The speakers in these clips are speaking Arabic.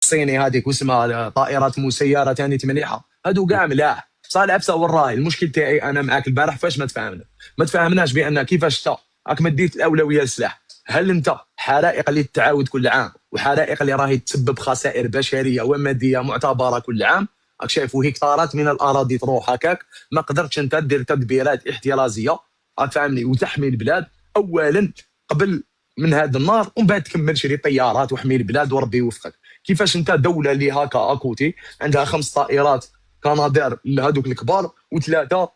الصيني هذيك واسمها طائرات مسيره ثاني مليحه، هادو كاع ملاح. صالح عبسه وراي المشكل تاعي انا معاك البارح فاش ما تفاهمناش بان كيفاش انت راك مديت الاولويه للسلاح. هل انت حرائق اللي تتعاود كل عام وحرائق اللي راهي تسبب خسائر بشريه وماديه معتبره كل عام، راك شايف هكتارات من الاراضي تروح هكاك، ما قدرتش انت دير تدبيرات احترازيه راك فاهمني وتحمي البلاد اولا قبل من هذا النار، ومن بعد تكمل شري طيارات وحمي البلاد وربي يوفقك. كيفاش انت دوله اللي هكا اكوتي عندها 5 طائرات كنادير هذوك الكبار وثلاثه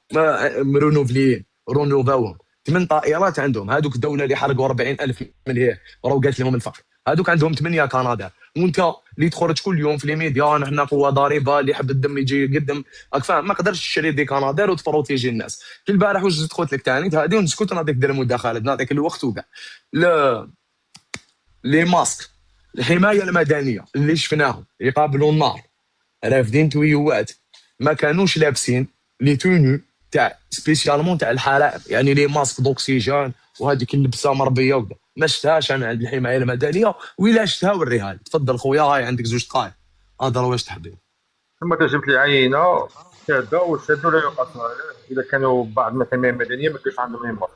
رونوفاوهم 8 طائرات عندهم، هذوك الدوله اللي حرقوا 40,000 مليار وراو قالت لهم الفقر، هذوك عندهم 8 كنادير. وانت اللي تخرج كل يوم في لي ميديا نحن قوه ضاربه اللي يحب الدم يجي يقدم، راك فاهم ما قدرش تشري دي كنادير وتفروتيجي الناس. في البارح واش قلت لك ثاني هذه ونسكت نعطيك دير مداخله نعطيك الوقت وكاع. لا لي ماسك الحمايه المدنيه اللي شفناهم يقابلوا النار رافدين تويوات ما كانوش لابسين لي تونو تاع سبيسيالمون تاع الحرائق، يعني لي ماسك دوكسيجين وهذيك اللبسه مربيه وكذا ما شفتهاش انا عند الحمايه المدنيه، وإلا شفتها وريها لي. تفضل خويا هاي عندك 2 دقائق هضر واش تحب. ثم ترجمت لي عينه شاده والشاده لا يقاس عليه اذا كانوا بعض من الحمايه المدنيه ما كانش عندهم ينبر.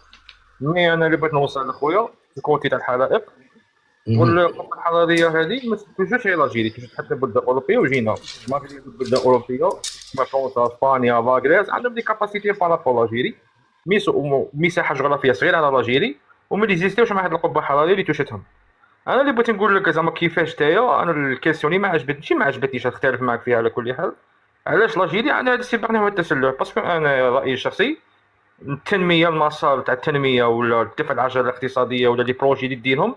مي انا اللي بغيت نوصل لخويا الكوتي تاع الحرائق والقوه الحضاريه هذه ما تجوش غير لاجيري، تجي حتى البلدان الاوروبيه وجينا ما في البلدان الاوروبيه كما فرنسا اسبانيا فاغريس عندهم دي كاباسيتي بارابول لاجيري مساحه جغرافيه صغيره على لاجيري وما ديزيستيوش مع هذه القوه الحضاريه اللي توشتهم. انا اللي بغيت نقول لك زعما كيفاش تايا انا الكيسيوني ما عجبتنيش نختلف معك فيها على كل حال. علاش لاجيري انا هذا السباق نحو التسلح باسكو انا رايي الشخصي التنميه المسار تاع التنميه ولا دفع العجله الاقتصاديه ولا لي بروجي اللي ديرهم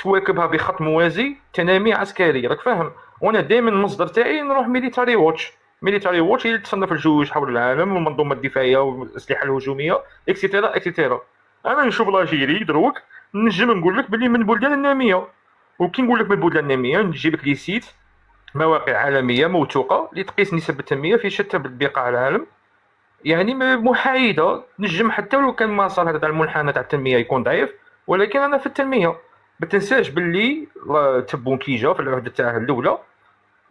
تواكبها بخط موازي تنامي عسكري راك فاهم. وانا دائما المصدر تاعي نروح ميليتاري واتش هي اللي تصنف الجيوش حول العالم والمنظومه الدفاعيه والاسلحه الهجوميه اكسيتيرا اكسيتيرا. انا نشوف لاجيري دروك نجم نقول لك بلي من البلدان الناميه، وكي نقول لك من البلدان الناميه نجيب لك لي سيت مواقع عالميه موثوقه اللي تقيس نسب التنميه في شتى بقاع العالم، يعني محايده نجم حتى لو كان المسار هذا تاع المنحنى تاع التنميه يكون ضعيف، ولكن انا في التنميه ما تنساش باللي تبون كي جا في العهده تاعه الاولى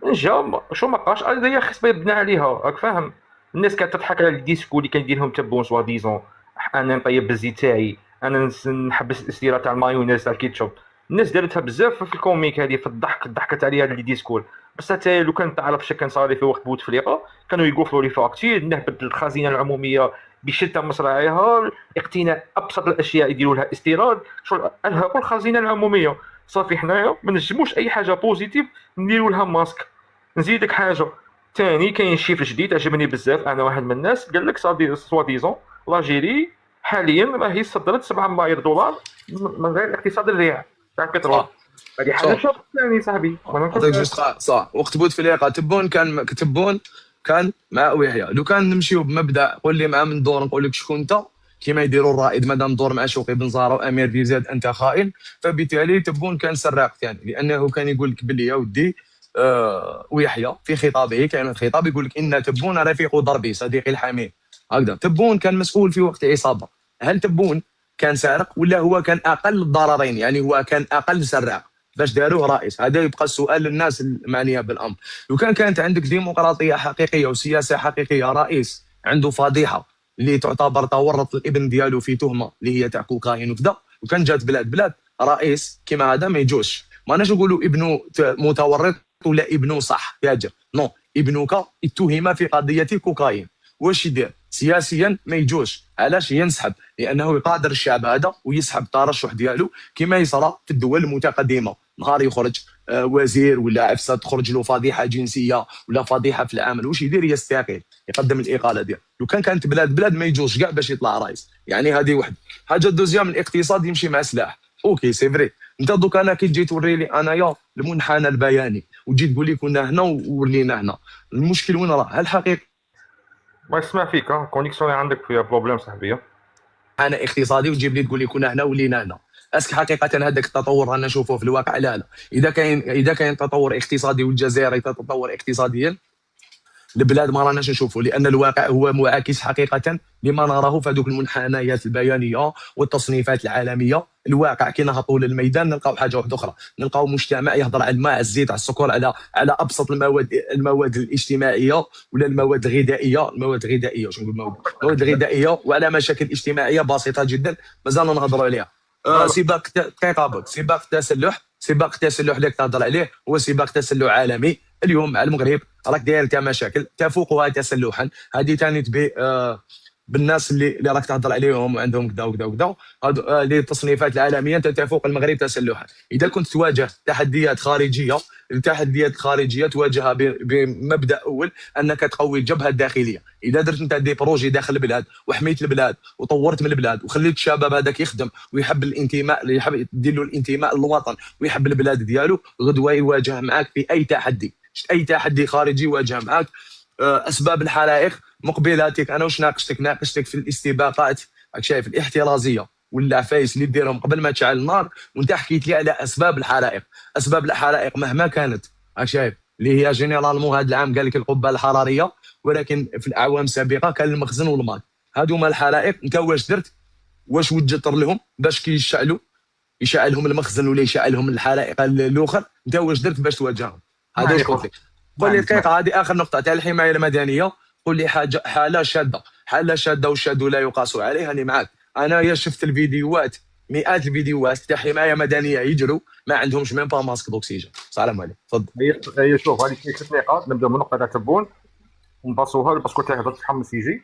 جا شو ما بقاش هذايا خص يبنى عليها راك فاهم. الناس كانت تضحك على الديسكو اللي كنديرهم تبون سوا ديزون انا نطيب بالزيت تاعي انا نحبس الاستيراد تاع المايونيز تاع الكيتشوب. الناس دارتها بزاف في الكوميك هذه في الضحكه تاع هذا الديسكور، بس حتى لو كان تعرف شكون صار في وقت بوتفليقه كانوا يقفلوا لي فاكتير نهبط الخزينه العموميه بشتى مصراعيها اقتناء ابسط الاشياء يديروا لها استيراد شغل ارهقوا الخزينه العموميه. صافي حنايا ما نجموش اي حاجه بوزيتيف نديروا لها ماسك. نزيدك حاجه ثاني كاين شيف جديد عجبني بزاف انا واحد من الناس قال لك سوا ديزون لاجيري حاليا راهي صدرت 7 ملايير دولار من غير الاقتصاد الريع تاع البترول. هذه حاجه شوف ثاني صاحبي صح. وقت بوتفليقه تبون كان مع ويحيى لو كان نمشيو بمبدا قول لي مع من دور نقول لك شكون انت كيما يديروا الرائد مادام دور مع شوقي بن زهره وامير بيزاد انت خائن، فبالتالي تبون كان سراق ثاني لانه كان يقول لك باللي يا ودي ويحيى في خطابه كان خطاب يقول لك ان تبون رفيق ضربي صديقي الحميد هكذا. تبون كان مسؤول في وقت عصابه، هل تبون كان سارق ولا هو كان اقل الضررين يعني هو كان اقل سراق باش داروه رئيس؟ هذا يبقى السؤال للناس المعنيه بالامر. لو كانت عندك ديمقراطيه حقيقيه وسياسه حقيقيه رئيس عنده فضيحه اللي تعتبر تورط الابن ديالو في تهمه اللي هي تاع كوكايين وكذا، وكان جات بلاد رئيس كيما هذا ما يجوش. ما ناش نقولوا ابنه متورط ولا ابنه صح فاجر، نو ابنك اتهم في قضيه كوكايين واش يدير سياسيا ما يجوش. علاش؟ ينسحب لانه يقادر الشعب هذا ويسحب الترشح ديالو كما يصرى في الدول المتقدمه. نهار يخرج وزير ولا عفسه تخرج له فضيحه جنسيه ولا فضيحه في العمل واش يدير؟ يستقيل يقدم الاقاله ديالو. لو كانت بلاد ما يجوش كاع باش يطلع رئيس. يعني هذه واحده. حاجه دوزيام الاقتصاد يمشي مع سلاح اوكي سي فري. انت دوك انا كي تجي توري لي انايا المنحنى البياني وتجي تقول لي كنا هنا وورينا هنا، المشكل وين راه؟ هل حقيقي ما يسمع فيك كونيكسيون عندك فيها بروبليم صاحبي انا اقتصادي وتجيب لي تقول لي كنا هنا ولينا هنا؟ اسك حقيقه هذاك التطور رانا نشوفوه في الواقع؟ لا اذا كاين تطور اقتصادي والجزائر تتطور اقتصاديا البلاد ما راناش نشوفوا، لان الواقع هو معاكس حقيقه لما نراه في هذوك المنحنيات البيانيه والتصنيفات العالميه. الواقع كي نهبطوا للميدان نلقاو حاجه واحده اخرى، نلقاو مجتمع يهضر على الماء، على الزيت، على السكر، على ابسط المواد الاجتماعيه ولا المواد الغذائيه. شنو نقول المواد الغذائيه، وعلى مشاكل اجتماعيه بسيطه جدا مازال نهضروا عليها. سباق دقيقه بك، سباق التسلح اللي تهضر عليه هو سباق تسلح عالمي. اليوم مع المغرب راك داير انت مشاكل تفوقها تسلحا، هذه ثاني تبي بالناس اللي راك تهضر عليهم وعندهم كذا وكذا وكذا، هذو اللي التصنيفات العالميه انت تفوق المغرب تسلحا. اذا كنت تواجه تحديات خارجيه، تواجهها بمبدا اول انك تقوي الجبهه الداخليه. اذا درت انت دي بروجي داخل البلاد وحميت البلاد وطورت من البلاد وخليت الشباب هذاك يخدم ويحب الانتماء، اللي يحب يدير له الانتماء للوطن ويحب البلاد ديالو، غدوه يواجه معك في اي تحدي خارجي يواجه معك. اسباب الحرائق مقبلاتك انا واش ناقشتك في الاستباقات، راك شايف الاحترازيه والعفايس اللي ديرهم قبل ما تشعل النار، وانت حكيت لي على اسباب الحرائق مهما كانت، راك شايف اللي هي جينيرالمون هذا العام قال لك القبه الحراريه، ولكن في الاعوام السابقه كان المخزن والماء. هذوما الحرائق انت واش درت؟ واش وجدت لهم باش كي يشعلهم المخزن ولا يشعلهم الحرائق الاخر؟ انت واش درت باش تواجههم؟ هذا واش قلت لك. قول لي دقيقه، هذه اخر نقطه تاع الحمايه المدنيه. قول لي حاله شاده والشاذ لا يقاس عليه. انا معاك، انا شفت الفيديوهات، مئات الفيديوهات تاع حمايه مدنيه يجروا ما عندهمش ميم با ماسك دوكسيجين. السلام عليكم، تفضل. هي شوف هذه ثلاث نقاط، نبدا من نقطه تاع تبون ونباصوها باسكو تاع هضرت شحال من سيجي.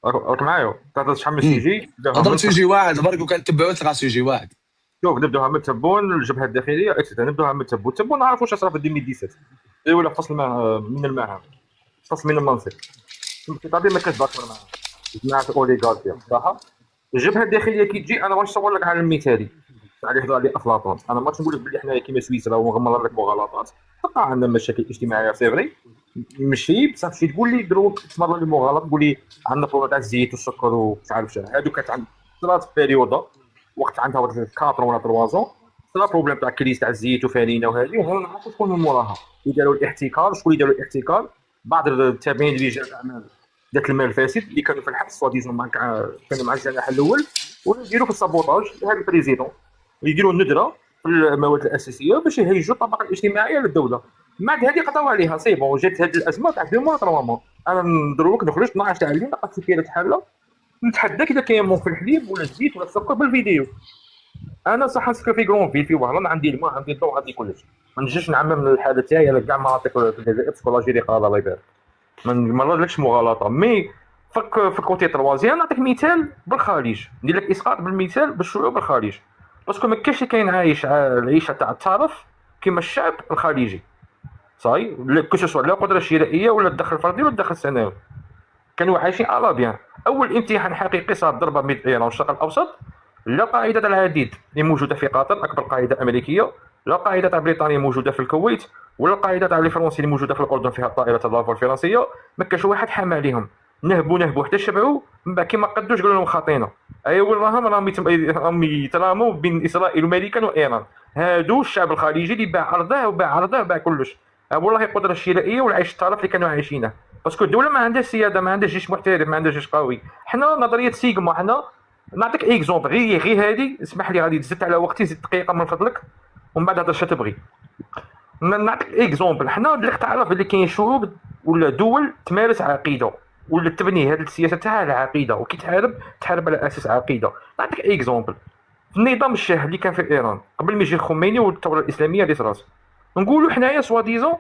راك معايا؟ هضرت شحال من سيجي، هضرت سيجي واحد برك وكنتبعوا تلقى سيجي واحد. شوف نبداوها من تبون الجبهه الداخليه اكسترا، نبداوها من تبون نعرف واش صرا في 2017 ولا فصل من المعهد، فصل من المنصب طبيعي ما كتبقاش مع اوليغاركيا صح. الجبهه الداخليه كي تجي انا غنصور لك على المثالي اللي يهضر عليه افلاطون. انا ما تنقول لك بلي حنايا كيما سويسرا ونغمر لك مغالطات، تلقى عندنا مشاكل اجتماعيه سي فري ماشي بصح تمشي تقول لي دروك تمر لي مغالط، تقول لي عندنا بروبليم تاع الزيت والسكر ومش عارف شنو. هادو كانت عند ثلاث بيريودا وقت عندها 4 ولا 3 زون صرا بروبليم تاع كريس تاع الزيت وفارينه وهذه، وهنا نعرفوا شكون من موراها يداروا الاحتكار. شكون اللي داروا الاحتكار؟ بعض التابعين لرجال الاعمال ذاك المال الفاسد اللي كانوا في الحبس سوا ديزون كانوا مع الجناح الاول، ويديروا في السابوتاج لهذا البريزيدون ويديروا الندره في المواد الاساسيه باش يهيجوا الطبقه الاجتماعيه للدوله. بعد هذه قضاو عليها سي بون، جات هذه الازمه تاع 2 موا 3 موا. انا ندروك نخرج 12 تاع الليل نلقى سكينه حاله نتحداك اذا كاين مون في الحليب ولا الزيت ولا السكر بالفيديو. انا صح نسكن في كرون في وهران، عندي الماء عندي الضوء عندي كلش، ما نجيش نعمم الحاله تاعي على كاع مناطق في الجزائر باسكو لاجيري قاضي الله يبارك ما نمررلكش مغالطه. مي في كوتي تروازيام نعطيك مثال بالخارج، ندير لك اسقاط بالمثال بالشعوب الخارج، باسكو ما كاينش اللي كاين عايش العيشه تاع الترف كيما الشعب الخليجي صاي، كو لا قدره شرائيه ولا الدخل الفردي ولا الدخل السنوي، كانوا عايشين على بيان. اول امتحان حقيقي صار ضربه بين ايران والشرق الاوسط، لا قاعده العديد اللي موجوده في قطر اكبر قاعده امريكيه، لا قاعده تاع بريطانيا موجوده في الكويت، ولا القاعده تاع الفرنسي اللي موجوده في الاردن فيها طائره اللافا الفرنسيه. ما كانش واحد حامى عليهم، نهبوا حتى شبعوا، من بعد كي ما قدوش قالوا لهم خاطينا. ايوا راهم يتراموا بين اسرائيل وامريكا وايران. هادو الشعب الخليجي اللي باع ارضه وباع كلش. والله القدره الشرائيه والعيش الترف اللي كانوا عايشينه، باسكو الدوله ما عندهاش سياده، ما عندهاش جيش محترف، ما عندهاش جيش قوي. حنا نظريه سيغما، حنا نعطيك اكزومبل غير هذه، اسمح لي غادي تزيد على وقتي، زيد دقيقه من فضلك ومن بعد هضر اش تبغي. نعطيك اكزومبل، حنا اللي تعرف اللي كاين شعوب ولا دول تمارس عقيده ولا تبني هذه السياسه تاعها على عقيده، وكي تحارب على اساس عقيده. نعطيك اكزومبل في النظام الشاه اللي كان في ايران قبل ما يجي الخميني والثوره الاسلاميه اللي صرات، نقولوا حنايا سوا ديزون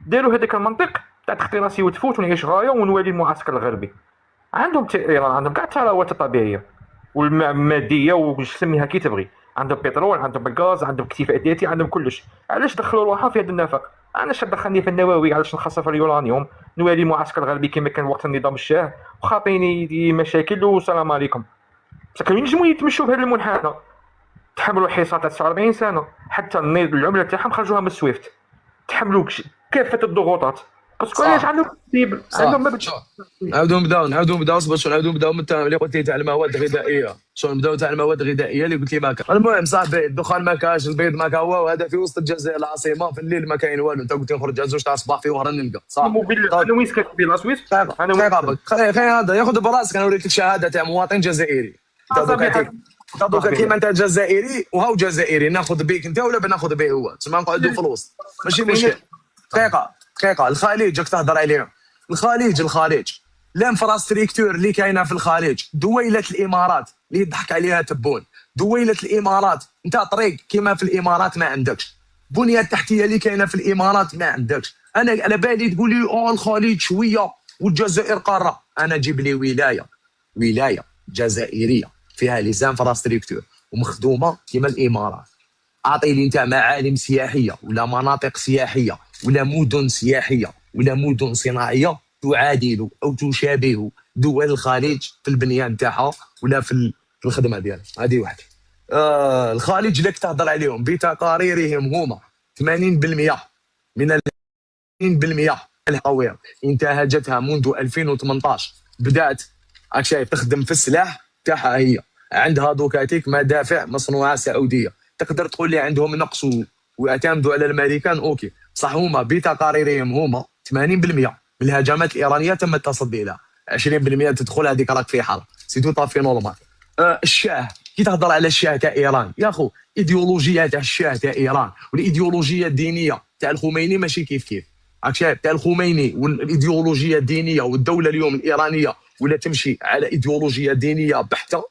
داروا هذاك المنطق تاع تختي وتفوت ونعيش غايه ونولي المعسكر الغربي. عندهم ايران عندهم كاع الثروات الطبيعيه والماديه وش سميها كي تبغي، عندهم بترول، عندهم الغاز، عندهم اكتفاء ذاتي، عندهم كلش. علاش دخلوا روحهم في هذا النفق؟ انا شاد دخلني في النووي، علاش نخصص في اليورانيوم نولي معسكر غربي كما كان وقت النظام الشاه وخاطيني مشاكل والسلام عليكم. بصح كانوا ينجموا يتمشوا بهذا المنحنى، تحملوا حصار تاع 49 سنه، حتى العمله تاعهم خرجوها من السويفت، تحملوا كافه الضغوطات. باسكو علاش صح عندهم ترتيب، عندهم مبدا. شوف، نعاودو نبداو اصبر، شو نعاودو نبداو من اللي قلت لي تاع المواد الغذائيه، شو نبداو تاع المواد الغذائيه اللي قلت لي ما كان. المهم صاحبي الدخان ما كاش، البيض ما كان، وهذا في وسط الجزائر العاصمه، في الليل ما كاين والو. انت قلت لي نخرج على 2 تاع الصباح في وهران نلقى صح. الموبيل طيب انا وين سكنت في لا سويس، دقيقه انا وين دقيقه سكنت. بك، خلي هذا ياخذ براسك، انا نوريك الشهاده تاع مواطن جزائري. انت دوكا صاحبي انت دوكا كيما انت جزائري وهو جزائري، ناخذ بيك انت ولا بناخذ به هو، تسمى نقعدوا في الوسط ماشي مشكل. دقيقه الخليج راك تهضر عليهم، الخليج الانفراستركتور اللي كاينه في الخليج، دويله الامارات اللي يضحك عليها تبون، دويله الامارات. انت طريق كيما في الامارات ما عندكش، بنيه التحتيه اللي كاينه في الامارات ما عندكش. انا على بالي تقول لي الخليج شويه والجزائر قاره، انا جيب لي ولايه جزائريه فيها لي انفراستركتور ومخدومه كيما الامارات. اعطي لي انت معالم سياحيه ولا مناطق سياحيه ولا مدن سياحيه ولا مدن صناعيه تعادل او تشابه دول الخليج في البنيه نتاعها ولا في الخدمه ديالها. هذه واحده. الخليج لك تهضر عليهم بتقاريرهم هما 80% من 80% الهوية انتهجتها منذ 2018 بدات راك شايف تخدم في السلاح تاعها، هي عندها دوكاتيك مدافع مصنوعه سعوديه. تقدر تقول لي عندهم نقص ويعتمدوا على الامريكان، اوكي صح، هما بتقاريرهم هما 80% من الهجمات الايرانيه تم التصدي لها، 20% تدخل هذيك راك في حرب سيتو طافي نورمال. الشاه كي تهضر على الشاه تاع ايران يا خو، ايديولوجيا تاع الشاه تاع ايران والايديولوجيا الدينيه تاع الخميني ماشي كيف راك شايف. تاع الخميني والايديولوجيا الدينيه والدوله اليوم الايرانيه ولا تمشي على ايديولوجيا دينيه بحته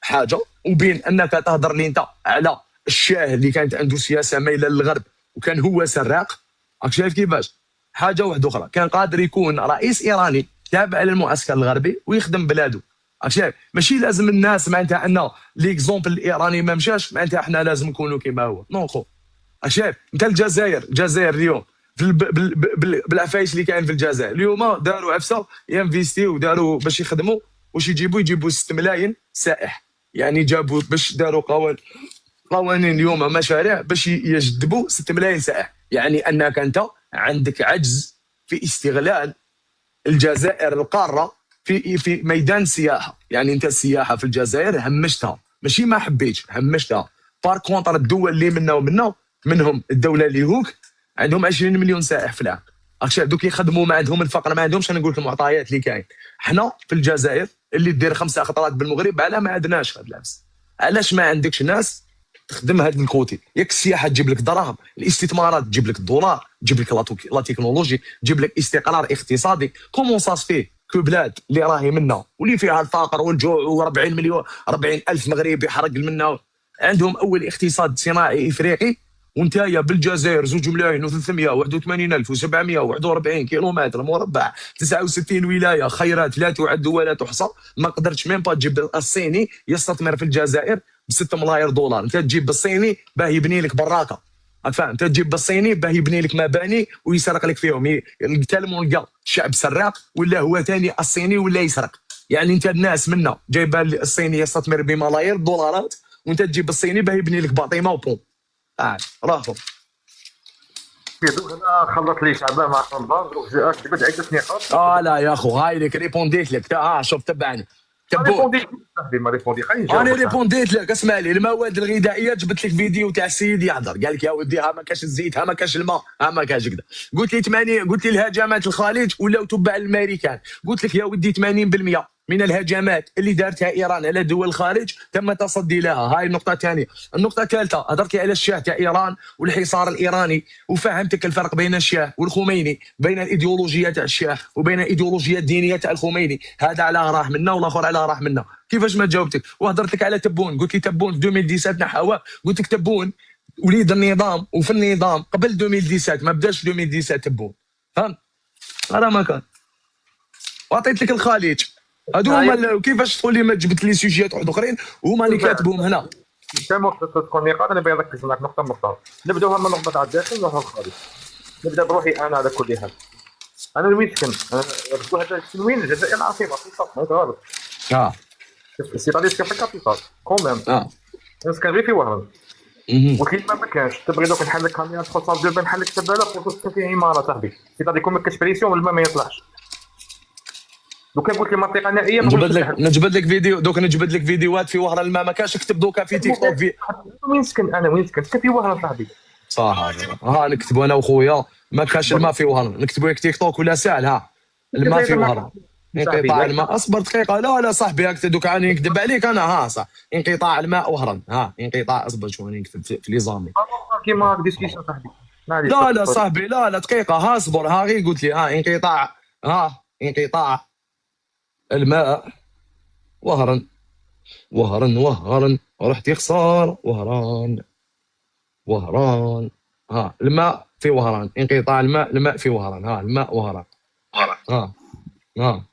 حاجه، وبين انك تهضر لي انت على الشاه اللي كانت عنده سياسه مايله للغرب وكان هو سراق. راك شايف كيفاش. حاجه واحده اخرى، كان قادر يكون رئيس ايراني تابع للمعسكر الغربي ويخدم بلاده. راك شايف ماشي لازم الناس معناتها ان ليكزومبل الايراني ما مشاش معناتها احنا لازم نكونوا كيما هو، نو خو. راك شايف انت الجزائر اليوم بالعفايس اللي كاين في الجزائر اليوم داروا عفسه ينفيستيو وداروا باش يخدموا واش يجيبوا 6 ملايين سائح، يعني جابوا باش داروا قوانين اليوم مشاريع باش يجذبوا 6 ملايين سائح. يعني انك انت عندك عجز في استغلال الجزائر القاره في ميدان السياحه. يعني انت السياحه في الجزائر همشتها، ماشي ما حبيتش همشتها. بار كونتر الدول اللي منا منهم الدوله اللي هوك عندهم 20 مليون سائح في العام. راك دوك يخدموا ما عندهم الفقر ما عندهمش. انا نقول لك المعطيات اللي كاين، حنا في الجزائر اللي دير 5 خطرات بالمغرب على ما عندناش هاد العفس. علاش ما عندكش ناس تخدم هاد الكوتي؟ ياك السياحه تجيب لك دراهم، الاستثمارات تجيب لك الدولار، تجيب لك لا تكنولوجي، تجيب لك استقرار اقتصادي. كومون ساس فيه كو بلاد اللي راهي منا واللي فيها الفقر والجوع و40 مليون 40 الف مغربي حرق منا عندهم اول اقتصاد صناعي افريقي، وانتايا بالجزائر 2 ملايين و381 الف و741 كيلومتر مربع، 69 ولايه، خيرات لا تعد ولا تحصى. ما قدرتش ميم با تجيب الصيني يستثمر في الجزائر ب 6 ملايير دولار. انت تجيب بالصيني باه يبني لك براكه، راك فاهم؟ انت تجيب بالصيني باه يبني لك مباني ويسرق لك فيهم. تالمون لقى الشعب سراق ولا هو ثاني الصيني ولا يسرق. يعني انت الناس منا جايبه الصيني يستثمر بملايير الدولارات وانت تجيب الصيني باه يبني لك باطيمه وبون. راهو دوك انا خلط لي شعبان مع رمضان دروك جبت عده نقاط. لا يا اخو هاي لك ريبونديت لك. شوف تبعني تبون. ما ريبوندي خليني انا نجاوبك. ريبونديت لك، اسمع لي. المواد الغذائيه جبت لك فيديو تاع السيد يهضر، قال لك يا ودي ها ما كاش الزيت، ها ما كاش الماء، ها ما كاش كذا. قلت لي 80، قلت لي الهجمات الخليج ولاو تبع الامريكان. قلت لك يا ودي 80% من الهجمات اللي دارتها ايران على دول الخارج تم التصدي لها. هاي النقطه الثانيه. النقطه الثالثه، هضرت لي على الشاه تاع ايران والحصار الايراني وفهمتك الفرق بين الشاه والخميني، بين الايديولوجيه تاع الشاه وبين الايديولوجيه الدينيه تاع الخميني. هذا على راه منا والاخر على راه منا. كيفاش ما جاوبتك؟ وهضرت لك على تبون، قلت لي تبون في 2017 نحاوه. قلت لك تبون وليد النظام وفي النظام قبل 2017 ما بداش 2017 تبون، فهمت؟ هذا ما كان. وعطيت لك الخليج. هادو هما كيفاش تقول لي ما جبت لي سوجيات واحد اخرين وهما اللي كاتبهم هنا. كما تكون نقاط انا بنركز معك نقطه نقطه. نبداوها من نقطه تاع الداخل نروحوا للخارج. نبدا بروحي انا على كل حال. انا وين سكنت؟ انا هذا وين الجزائر العاصمه في ما غلط. سي با ديسك في الكابيتال كوميم. انا سكن غير في وهران. قلت لي ما كانش تبغي دوك نحل لك كاميرا تدخل صال دو بان نحل لك تباله بوطو فيه عماره صاحبي سي غادي يكون ما كاش بريسيون والماء ما يطلعش. لو كان قلت لي منطقه نائيه نجبد لك فيديو دوك، نجبد لك فيديوهات في وهران الماء ما كاش. اكتب دوكا في تيك توك في وين سكن انا، وين سكن في وهران صاحبي. صح ها نكتبوا انا وخويا ما كاش الماء في وهران، نكتبوا لك تيك توك ولا ساهل ها الماء في وهران. انقطاع الماء، اصبر دقيقه. لا صاحبي هاك دوك راني نكذب عليك انا. ها صح انقطاع الماء وهران. ها انقطاع، اصبر شويه نكتب في لي زامي كيما ديسكسيون صاحبي. لا صاحبي لا دقيقه. ها اصبر ها غير قلت لي ها انقطاع. ها انقطاع الماء وهران. وهران رحت يخسر وهران. ها الماء في وهران، انقطاع الماء في وهران. ها الماء وهران. ها ها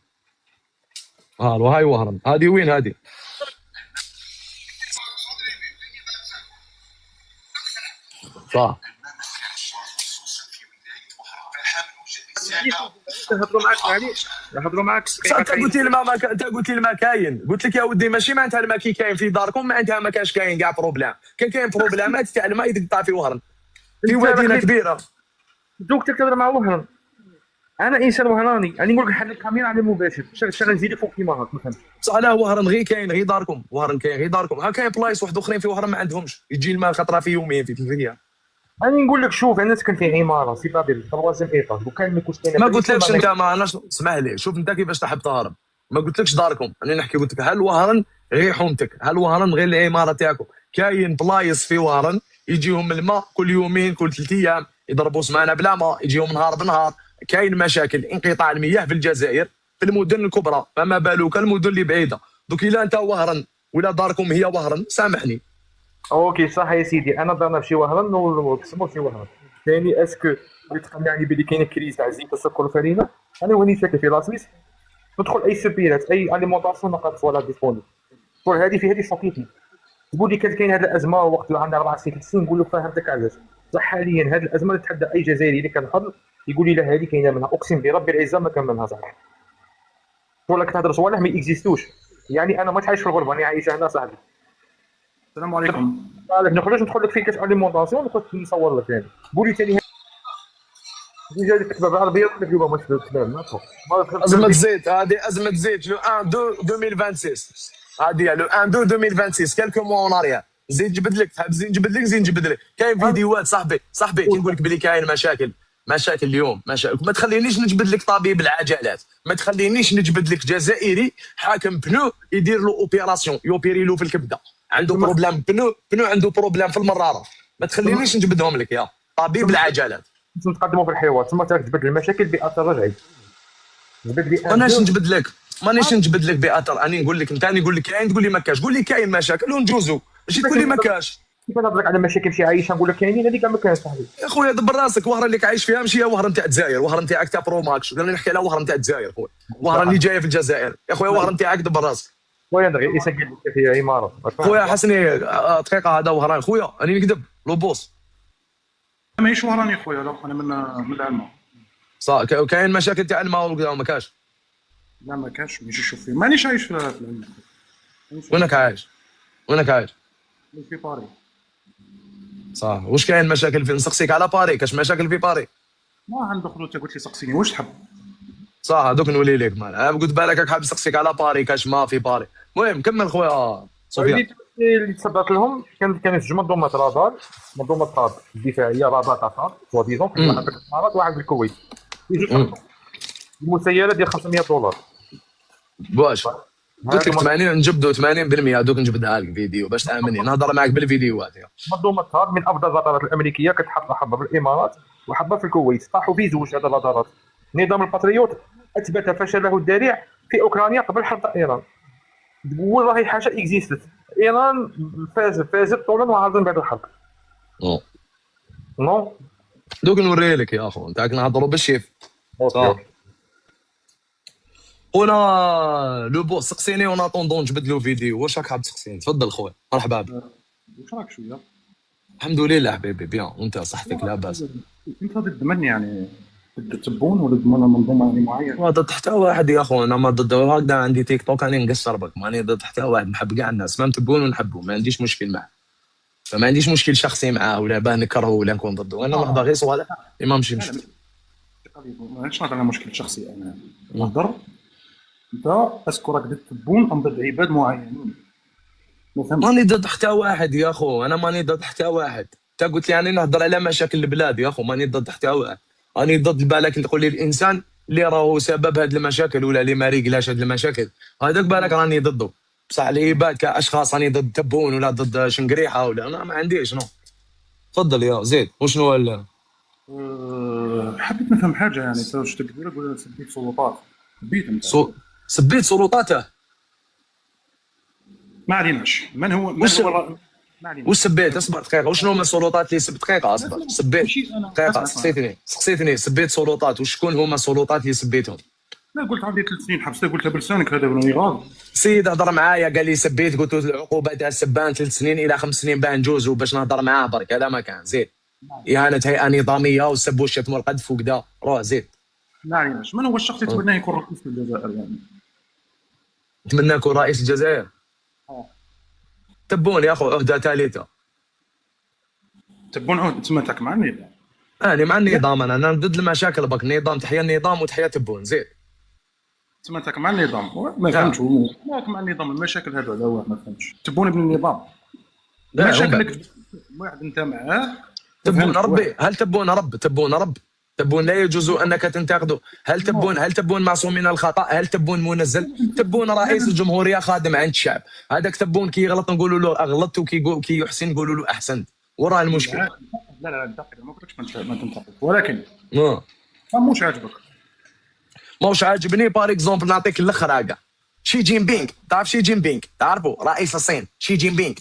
وهاي وهران. هذه وين هذه؟ صح نهضروا معاك انت قلت لي الماء انت قلت لي الماء كاين. قلت لك يا ودي ماشي معناتها الماء كي كاين في داركم معناتها ما كاش كاين كاع بروبليم. كاين بروبليمات تاع الماء يقطع في وهران في مدينه كبيره. دوك تهضر مع وهران. انا انسان وهراني راني نقول لك نحل الكاميرا على المباشر شغل نزيد فوق كيما هاك ما فهمتش. صح لا وهران غير كاين غير داركم. وهران كاين غير داركم. ها كاين بلايص واحد اخرين في وهران ما عندهمش يجي الماء خطره في يومين في 3 ايام. راني نقول لك شوف انا سكن في عماره سي بابيل تروازيام ايطاج وكان ما يكونش كاين. ما قلتلكش انت ما اناش اسمح لي شوف انت كيفاش تحب تهرب. ما قلتلكش داركم انا نحكي. قلت لك هل وهران غير حومتك، هل وهران غير العماره تاعكم. كاين بلايص في وهران يجيهم الماء كل يومين كل 3 ايام يضربوا سمانه بلا ماء يجيهم نهار بنهار. كاين مشاكل انقطاع المياه في الجزائر في المدن الكبرى فما بالك المدن اللي بعيده. دوك الا انت وهران ولا داركم هي وهران سامحني. اوكي صح يا سيدي انا دارنا في وهران ونقسموا في وهران. ثاني اسكو تقنعني بلي كاين كريز تاع زيت السكر والفرينه. انا واني ساكن في لاسويس ندخل اي سوبيرات اي اليمونطاسيون نلقى فوالا ديسبونيبل. فور هذه في هذه شوكيتني. تقول لي كانت كاين هذه الازمه وقت عندنا 4 سنين نقول لك فهمتك علاش. صح حاليا هذه الازمه اللي تحدى اي جزائري اللي كان حر يقول لي لا هذه كاينه منها اقسم بربي العزه ما كان منها صح. ولا كتهضر صوالح ما اكزيستوش. يعني انا ما عايش في الغربه راني عايش هنا صاحبي. السلام عليكم. قال لك نخرج ندخل لك في كاش اليمونطاسيون ونخرج نصور لك. يعني قول لي ثاني ديجا اللي كتبها بالعربيه ولا باليوم مش بالكلام. ازمه زيت هذه ازمه زيت لو 1 2 2026 هذه لو 1 2 2026 كالكو موا اون اريا. زيد نجبد لك تحب زيد نجبد لك زيد نجبد لك. كاين فيديوهات صاحبي كي نقول لك بلي كاين مشاكل اليوم مشاكل. ما تخلينيش نجبد لك طبيب العجلات، ما تخلينيش نجبد لك جزائري حاكم بنو يدير له اوبيراسيون يوبيري له في الكبده عنده بروبليم بنو عنده بروبليم في المراره. ما تخلينيش نجبدهم لك يا طبيب العجلات. نتقدموا في الحوار ثم تجبد المشاكل باثر رجعي. جبد لي مانيش نجبد لك مانيش نجبد لك باثر. راني نقول لك انت نقول لك كاين تقول لي ما كاش. قول لي كاين مشاكل وندوزو ماشي تقول لي ما كاش. كيف نهضر لك على مشاكل شي عايشه نقول لك كاينين هذيك ما كاينش صاحبي. يا خويا دبر راسك. وهران اللي عايش فيها ماشي هي وهران تاع الجزائر. وهران تاعك تاع برو ماكس. انا نحكي على وهران تاع الجزائر خويا. وهران اللي جايه في الجزائر يا خويا. وهران تاعك دبر راسك خويا غير يسجل لك في عماره خويا. حسني دقيقه هذا وهران خويا راني نكذب لو بوس. ماهيش وهراني خويا لا انا من العلمه. صح كاين مشاكل تاع الماء وكذا ما كاش. لا ما كاش نجي نشوف فيه. مانيش عايش في العلمه. وينك عايش في باري. صح واش كاين مشاكل في نسقسيك على باري. كاش مشاكل في باري؟ ما عندك انت قلت لي سقسيني واش تحب. صح دوك نولي لك مال. انا قلت بالك راك حاب نسقسيك على باري كاش ما في باري. المهم كمل خويا سفيان. اللي تصدرت لهم كانت جوج منظومات رادار. منظومه رادار دفاعيه رادار تاع رادار سوا ديزون في واحد في الامارات وواحد في الكويت. المسيره ديال $500. واش قلت لك 80 نجبدوا 80% دوك نجبدها لك فيديو باش تامني نهضر معك بالفيديوهات. منظومه رادار من افضل الرادارات الامريكيه كتحط حبه في الامارات وحبه في الكويت. طاحوا في زوج هذا الرادارات. نظام الباتريوت اثبت فشله الذريع في اوكرانيا قبل حرب ايران. تقول راهي حاجه اكزيستت. ايران فازت طولا وعرضا بعد الحرب. نو دوك نوري لك يا اخو نتاعك نهضروا بالشيف. اوكي وانا لو بو سقسيني وانا طوندون نجبد له فيديو. واش راك حاب تسقسيني؟ تفضل خويا مرحبا بك. واش راك شويه؟ الحمد لله حبيبي بيان وانت صحتك لاباس. انت ضد من يعني ضد تبون ولا ضد منظومه يعني معينه؟ ما ضد حتى واحد يا اخو. انا ما ضد هكذا عندي تيك توك راني نقصر بك. ماني ضد حتى واحد. نحب كاع الناس ما تبون ونحبهم ما عنديش مشكل معاه. فما عنديش مشكل شخصي معاه ولا باه نكرهه ولا نكون ضده، انا نهضر غير صوالح اللي ما مشيمش. ماشي نهضر على مشكل شخصي، انا نهضر انت اسكو راك ضد تبون ام ضد عباد معينين؟ ما فهمتش. ماني ضد حتى واحد يا اخو، انا ماني ضد حتى واحد. انت قلت لي يعني نهضر على مشاكل البلاد يا اخو، ماني ضد حتى واحد. راني ضد بالك تقول لي الانسان اللي راهو سبب هذه المشاكل ولا اللي ما ريقلاش هذه المشاكل، هذاك بالك راني ضده. بصح العباد كاشخاص راني ضد تبون ولا ضد شنقريحه ولا، انا ما عنديش نو. تفضل يا زيد، وشنو هو حبيت نفهم حاجه، يعني انت واش تقدر تقول سبيت سلطات؟ سبيت انت سبيت سلطاته؟ ما عليناش من هو وش ما عليناش. وش سبيت؟ اصبر دقيقه، وشنو هما السلطات اللي دقيقه اصبر سبيت ماشي انا دقيقه، سقسيتني سبيت سلطات، وشكون هما السلطات اللي سبيتهم؟ لا قلت عندي 3 سنين حبس، قلتها بلسانك هذا بني غلط. سيد هضر معايا قال لي سبيت، قلت له العقوبه تاع السبان 3 سنين الى 5 سنين باه نجوزو باش نهضر معاه برك، هذا ما كان زيد. اهانه هيئه نظاميه وسبوا الشتم والقذف وكذا، روح زيد. ما عليناش من هو الشخص اللي تبناه يكون رئيس الجزائر يعني؟ نتمنى نكون رئيس الجزائر. تبون يا اخو عهده ثالثه. تبون عود سمعتك مع النظام؟ انا مع النظام، انا ضد المشاكل بك، النظام تحيا النظام وتحيا تبون زيد. سمعتك مع النظام ما فهمتش. ماك مع النظام المشاكل هذو على واحد ما فهمتش. تبون ابن النظام مشاكلك واحد انت معاه تبون ربي، هل تبون رب؟ تبون لا يجوز انك تنتقده. هل تبون معصوم من الخطا؟ هل تبون منزل؟ تبون رئيس الجمهوريه خادم عند الشعب، هذاك تبون كي يغلط نقولوا له اغلطت، وكي يحسن نقولوا له احسنت، وراه المشكل. لا انتقد، ما قلتش ما تنتقد، ولكن مش عاجبك. موش عاجبني. بار اكزومبل نعطيك الاخر هكا، شي جين بينغ، تعرف شي جين بينغ؟ تعرفوا رئيس الصين شي جين بينغ،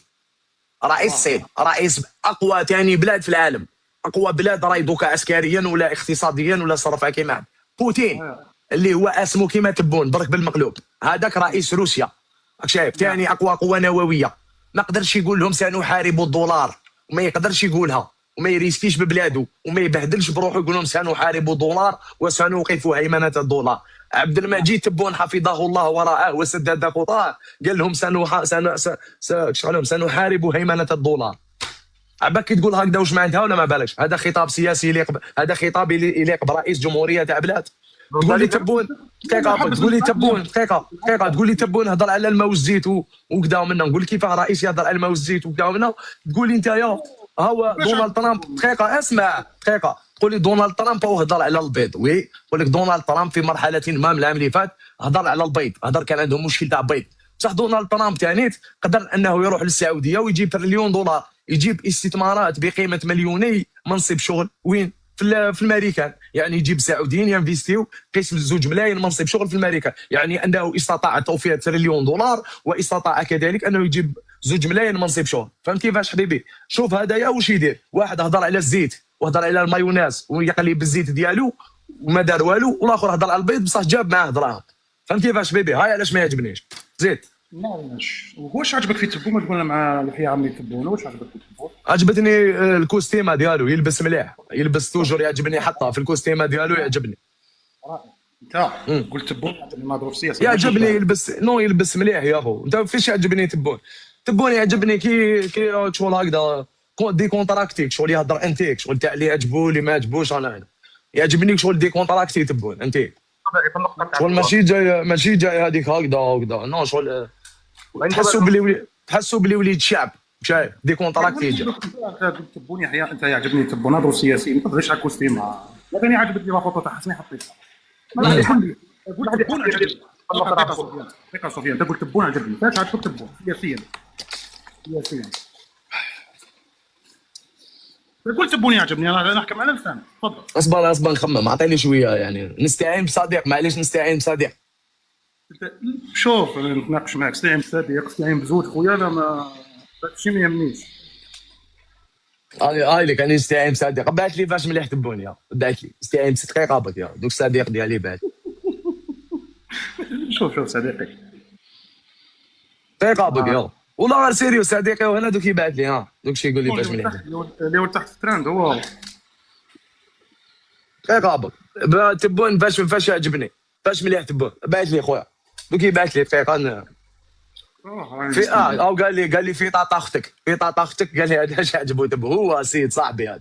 رئيس الصين، رئيس اقوى ثاني بلاد في العالم، اقوى بلاد راهي دوكا عسكريا ولا اقتصاديا ولا صرفها كيما بوتين اللي هو اسمه كيما تبون برك بالمقلوب، هذاك رئيس روسيا، راك شايف؟ ثاني اقوى قوه نوويه. ما قدرش يقول لهم سنحارب الدولار، وما يقدرش يقولها، وما يريسكيش ببلاده، وما يبهدلش بروحه يقول لهم سنحارب الدولار وسنوقف هيمنه الدولار. عبد المجيد تبون حفظه الله ورعاه وسدد خطاه قال لهم سنحارب هيمنه الدولار. عباك تقول هكذا واش معناتها ولا ما بالكش؟ هذا خطاب سياسي يليق، هذا خطاب يليق برئيس جمهوريه تاع بلاد. تقول لي تبون دقيقه، تقول لي تبون دقيقه، تقول لي تبون هضر على الماء والزيت وكذا ومنا، نقول لك كيفاه رئيس يهضر على الماء والزيت وكذا ومنا، تقول لي انت يا هو دونالد ترامب. دقيقه اسمع دقيقه، تقول لي دونالد ترامب هو هضر على البيض، وي نقول لك دونالد ترامب في مرحله ما من العام اللي فات هضر على البيض، هضر كان عندهم مشكل تاع بيض. بصح دونالد ترامب ثاني قدر انه يروح للسعوديه ويجيب تريليون دولار، يجيب استثمارات بقيمه مليوني منصب شغل وين في الامريكان، يعني يجيب سعوديين ينفيستيو قسم 2 ملايين منصب شغل في الامريكان، يعني انه استطاع توفير تريليون دولار، واستطاع كذلك انه يجيب 2 ملايين منصب شغل. فهمت كيفاش حبيبي؟ شوف هذايا واش يدير، واحد هضر على الزيت وهضر على المايونيز ويقلب بالزيت ديالو وما دار والو، والاخر هضر على البيض بصح جاب معاه دراهم. فهمت كيفاش حبيبي؟ هاي علاش ما يعجبنيش. زيد واش عجبك في تبون؟ تقول مع يحيى عمي تبون، واش عجبك في تبون؟ عجبتني الكوستيمه ديالو، يلبس مليح، يلبس توجور يعجبني، حتى في الكوستيمه ديالو يعجبني. انت قلت تبون مضروب سياسي، يعجبني يلبس يلبس مليح يا اخو. انت فيش يعجبني تبون يعجبني كي شغل هكذا دي كونتراكتيك، شغل يهضر انتيك، شغل تاع اللي يعجبو اللي ما عجبوش. انا يعجبني شغل دي كونتراكتي تبون انت، شغل ماشي جاي هذيك هكذا وكذا، نو شغل تحسوا بلي وليد شعب، شايف دي كونتراكتي جا. تبون يحيى انت يعجبني تبون هضروا سياسي، ما تهضرش على الكوستيمه. ثاني عجبتني لا فوطو تاع حسني حطيتها. قلت تبون عجبني. دقيقه صوفيا، انت قلت تبون عجبني، فاش عجبك تبون سياسيا؟ قلت تبون يعجبني، انا نحكم على لساني. تفضل. اصبر نخمم، عطيني شويه يعني نستعين بصديق. معليش نستعين بصديق. شوف نتناقش معك، استعين بصديق استعين بزوج خويا، انا ما هادشي ما يهمنيش. هاي لك انا نستعين بصديق، بعث لي فاش مليح تبون يا بعث لي استعين دقيقه بك يا دوك الصديق ديالي بعث. شوف صديقي دقيقه بك يا والله غير سيريو صديقي، وهنا دوك يبعث لي دوك شي يقول لي فاش مليح. اللي هو تحت الترند هو دقيقه بك تبون فاش يعجبني، فاش مليح تبون بعث لي خويا دوك يبعث لي دقيقه. في او قال لي في طاطا اختك قال لي هذا اش عجبو دابا هو سيد صاحبي هذا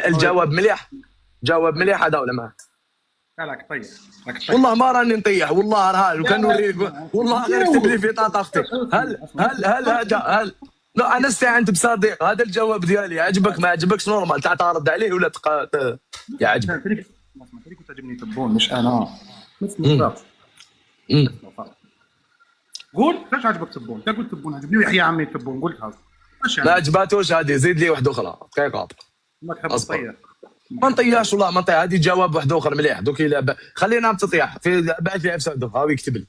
الجواب مليح جواب مليح هذا ولا ما راك طيح والله ما راني نطيح والله راه لو كان نوريك والله غير اكتب لي في طاطا اختك هل هذا لا انا استعنت بصديق هذا الجواب ديالي عجبك ما عجبكش نورمال تعترض عليه ولا يا عجب انت كنت تعجبني تبون مش انا نفس قول كيفاش عجبك تبون؟ انت قلت تبون عجبني ويحيى عمي تبون قلت هذا ما عجباتوش هذه زيد لي واحده اخرى دقيقه ما تحب تطيح ما نطيحش والله ما نطيح هذه جواب واحد اخر مليح دوك خلينا بتطيح في بعث لي افسد هاو يكتب لي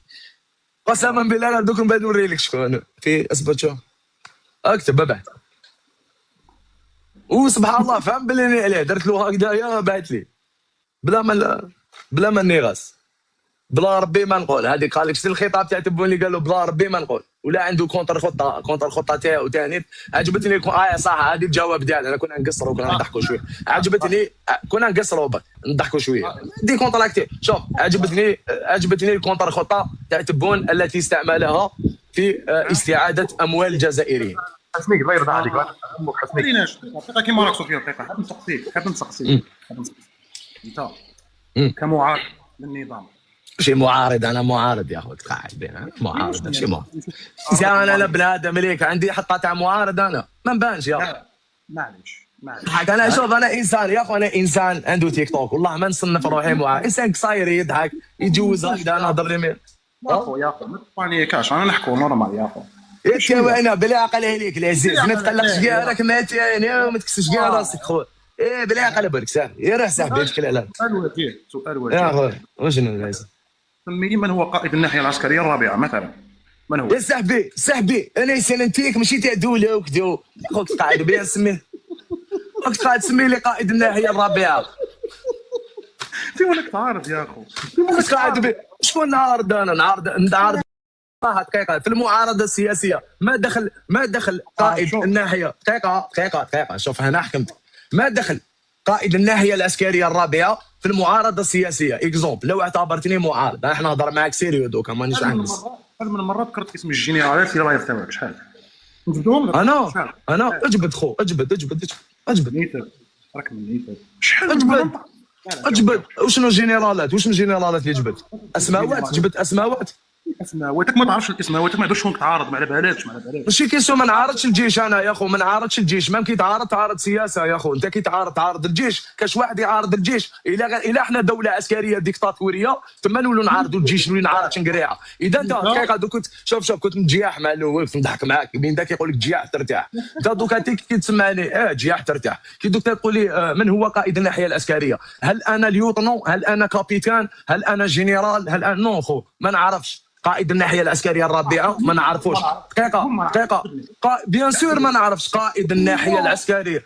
قسما بالله انا دوك نبدا نوري لك شكون في اثبت شو اكتب ابعث وسبحان الله فهم بلي عليه درت له هكذايا بعث لي بلا ما نيغاس بلا ربي ما نقول هذيك قال لك شتي الخطاب تاع تبون اللي قال له بلا ربي ما نقول ولا عنده كونتر خطه تاعو ثاني عجبتني صح هذه الجواب ديالي انا كنا نقصروا كنا نضحكوا شويه عجبتني كنا نقصروا نضحكوا شويه دي كونتراكتي شوف عجبتني الكونتر خطه تاع تبون التي استعملها في استعاده اموال الجزائريين حسنيك الله يرضى عليك امك حسنيك ليناش دقيقه كيما راك سفيان دقيقه حاب نسقسيك انت كمعارض للنظام شي معارض انا معارض يا اخويا قاعد بين معارض شي معارض انا بنادم ليك عندي حطه تاع معارض انا ما نبانش يا اخي معليش انا شوف انا انسان يا اخو انا انسان عنده تيك توك والله ما نصنف روحي معارض انسان قصير يضحك يجوز هكذا نهضر لي يا اخو ما تبانيكاش انا نحكوا نورمال يا اخو يا انا بلا عقل عليك العزيز ما تقلقش كاع راك ماتين وما تكسش كاع راسك خويا بلا عقل برك صاحبي راه صاحبي يشكل على سؤال وجيه يا خويا وشنو العزيز سمي من هو قائد الناحيه العسكريه الرابعه مثلا من هو؟ يا صاحبي انا سننتيك ماشي تاع دوله وكذا خوك قاعد بيا سميه راك قاعد تسمي لي قائد الناحيه الرابعه في ولك تعارض يا اخو قاعد بيا شكون نعارض انا نعارض دقيقه في المعارضه السياسيه ما دخل قائد الناحيه دقيقه شوف انا حكمت ما دخل قائد الناحيه العسكريه الرابعه في المعارضه السياسيه اكزومبل لو اعتبرتني معارض انا نهضر معاك سيريو دوكا مانيش عنس هل من المرات ذكرت اسم الجنرالات اللي راه يفتوعك شحال نجبدهم انا اجبد خو اجبد نيتك راك من نيتك شحال اجبد وشنو الجنرالات اللي جبت اسماوات جبت اسماواتك ما تعرفش الاسماواتك ما عندوش شكون تعارض ما على بالكش ماشي كيسو ما نعارضش الجيش انا يا خو ما نعارضش الجيش ما تعارض سياسه يا خو انت كي تعارض الجيش كاش واحد يعارض الجيش الا احنا دوله عسكريه ديكتاتوريه تما نولوا نعارضوا الجيش نولي نعارض شنقريعه اذا انت دقيقه دوك كنت شوف كنت متجياح مع الاول نضحك معاك بين ذاك يقول لك جياح ترتاح انت دوك انت كي تسمعني جياح ترتاح كي دوك تقول لي من هو قائد الناحيه العسكريه هل انا ليوتنون هل انا كابيتان هل انا جنرال هل انا نو خو ما نعرفش قائد الناحيه العسكريه الرابعه ما نعرفوش دقيقه بيان سور ما نعرفش قائد الناحيه العسكريه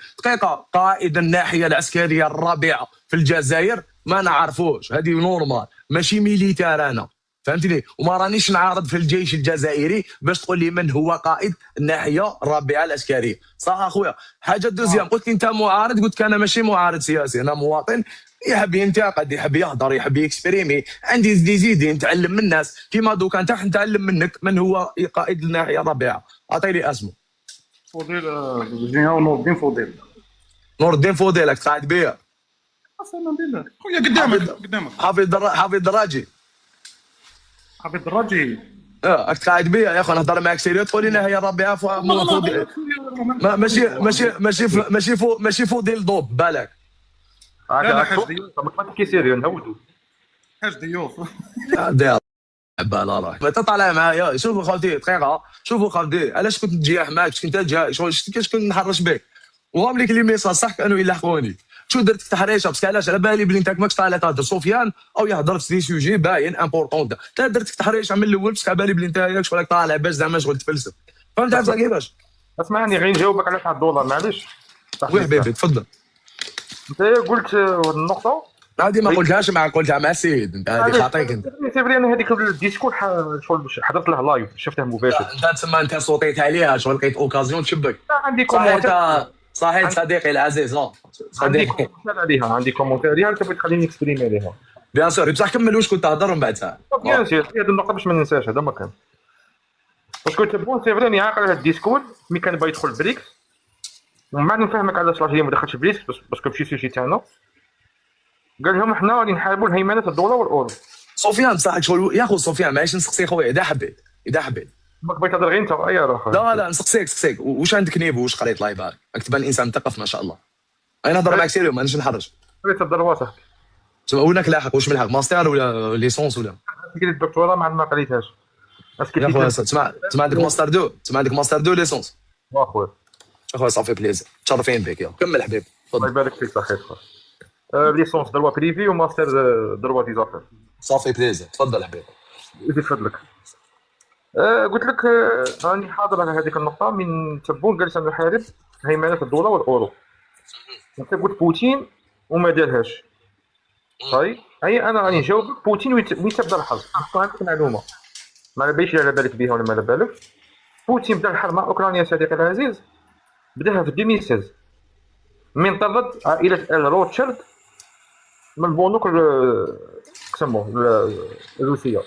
قائد الناحيه العسكريه الرابعه في الجزائر ما نعرفوش هذه نورمال ماشي ميليتار انا فهمتني وما رانيش نعارض في الجيش الجزائري باش تقول لي من هو قائد الناحيه الرابعه العسكريه صح اخويا حاجه دوزيام قلت لي انت معارض قلت لك انا ماشي معارض سياسي انا مواطن يحب ينتقد يحب يهضر يحب يكسبريمي عندي يزيد نتعلم من الناس كيما دوك انت نتعلم منك من هو قائد الناحيه الرابعه اعطيني اسمه فضيل الجنرال نور الدين فضيل قاعد بيا قسما بالله خويا قدامك حافظ دراجي قاعد بيا يا اخو نهضر معك سيريو تقول لي ناحيه الرابعه ماشي فضيل ضوب بالك لا حاج ضيوف ما تحكي سيريو نهودو حاج ضيوف بالا راك تطلع معايا شوفوا خالتي دقيقه شوفوا خالتي علاش كنت نتجيح معاك كنت جاي شتي كيفاش كنت نحرش بك وغامليك لي ميساج صح كانوا يلحقوني شو درت تحريشه باسكو علاش على بالي بلي انت ماكش طالع تهضر سفيان او يهضر في دي سوجي باين امبورطون درت تحريشه من الاول باسكو على بالي بلي انت ياك راك طالع باش زعما شغل تفلسف فهمت عرفت كيفاش اسمعني غير نجاوبك على تاع الدولار معليش وي حبيبي تفضل انت قلت النقطه هذه ما قلتهاش قلتها مع سيد انت هذه خاطيك انت سيفري انا هذيك الديسكور شغل حضرت له لايف شفته مباشر انت تسمى انت صوتيت عليها شغل لقيت اوكازيون تشبك عندي كومونتير صحيح صديقي العزيز صديقي عندي كومونتير عليها انت بغيت تخليني اكسبريمي عليها بيان سور بصح كمل واش كنت تهضر من بعد ساعه بيان سور هذه النقطه باش ما ننساش هذا ما كان باسكو تبون سي فري راني عاقل على الديسكورد ملي كان باغي يدخل بريكس، ومن بعد نفهمك علاش الجزائر ما دخلش بريكس باسكو ماشي سوجي تاعنا. قال لهم حنا غادي نحاربوا الهيمنه الدولار والاورو. سفيان بصح شغل يا خو سفيان معليش نسقسي خويا اذا حبيت ما بغيت تهضر غير انت يا راه. لا نسقسيك واش عندك نيفو واش قريت الله يبارك راك تبان انسان مثقف ما شاء الله. انا نهضر معاك سيريو مانيش نحرج. بغيت تهضر واثق. وينك لاحق واش ملحق ماستر ولا ليسونس ولا قلت الدكتوراه ما قريتهاش. يا خويا تسمع عندك ماستر 2 ماستر 2 ليسونس واخويا. اخويا صافي بليزير تشرفين بك يلا كمل حبيبي الله تفضل. يبارك فيك صحيح خويا. ليسونس دروا بريفي وماستر دروا دي زافير. صافي بليزير تفضل حبيبي. يزيد فضلك. قلت لك راني حاضر على هذيك النقطه من تبون قال لي نحارب هيمنه الدولار والاورو. انت قلت بوتين وما دارهاش. طيب هي انا راني نجاوب بوتين وين تبدا الحرب. عندك معلومه ما على باليش على بالك بها ولا ما على بالك. بوتين بدا الحرب مع اوكرانيا صديقي العزيز، بداها في 2016 من طرد عائله روتشيلد من البنوك كسموه الروسيه،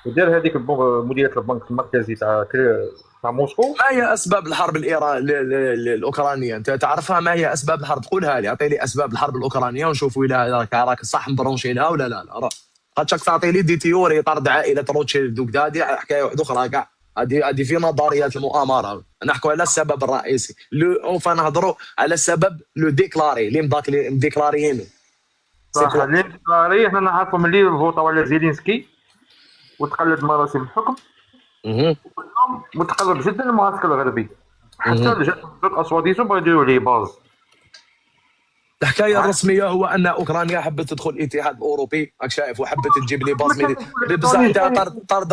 ودار هذيك مديريه البنك المركزي تاع موسكو. ما هي اسباب الحرب الاوكرانيه؟ انت تعرفها ما هي اسباب الحرب؟ قولها لي، اعطي لي اسباب الحرب الاوكرانيه ونشوفوا اذا راك صح مبرونشي لها ولا لا. خاطرك تعطي لي دي تيوري طرد عائله روتشيلد وكذا، هذه حكايه واحده اخرى كاع. هذه في نظريات المؤامره. نحكوا على السبب الرئيسي فنهضروا على السبب لو ديكلاري اللي مديكلاريينه. صح اللي ديكلاري حنا نعرفوا ملي فوطاو على زيلينسكي وتقلد مراسم الحكم متقرب جدا للمعسكر الغربي، حتى جات الاسواديس بغاو يديروا ليه باز. الحكايه الرسميه هو ان اوكرانيا حبت تدخل الاتحاد الاوروبي، راك شايف، وحبت تجيب لي باز بصح انت طرد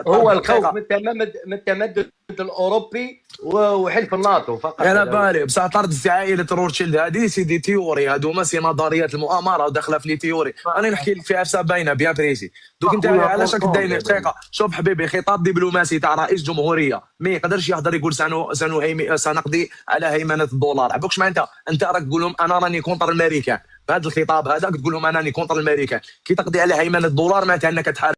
هو الخوف من التمدد الاوروبي وحلف الناتو فقط. انا بالي بصح طرد في عائله روتشيلد هذه سيدي تيوري، هذوما سي نظريات المؤامره وداخله في لي تيوري. انا نحكي لك فيها حساب باينه بيان بريسي. دوك انت علاش راك داير دقيقه؟ شوف حبيبي، خطاب دبلوماسي تاع رئيس جمهوريه ما يقدرش يهضر يقول سنقضي على هيمنه الدولار. عبوكش مع انت راك تقول لهم انا راني كونتر الامريكان بهذا الخطاب هذا، تقول لهم انا راني كونتر الامريكان. كي تقضي على هيمنه الدولار معناتها انك تحارب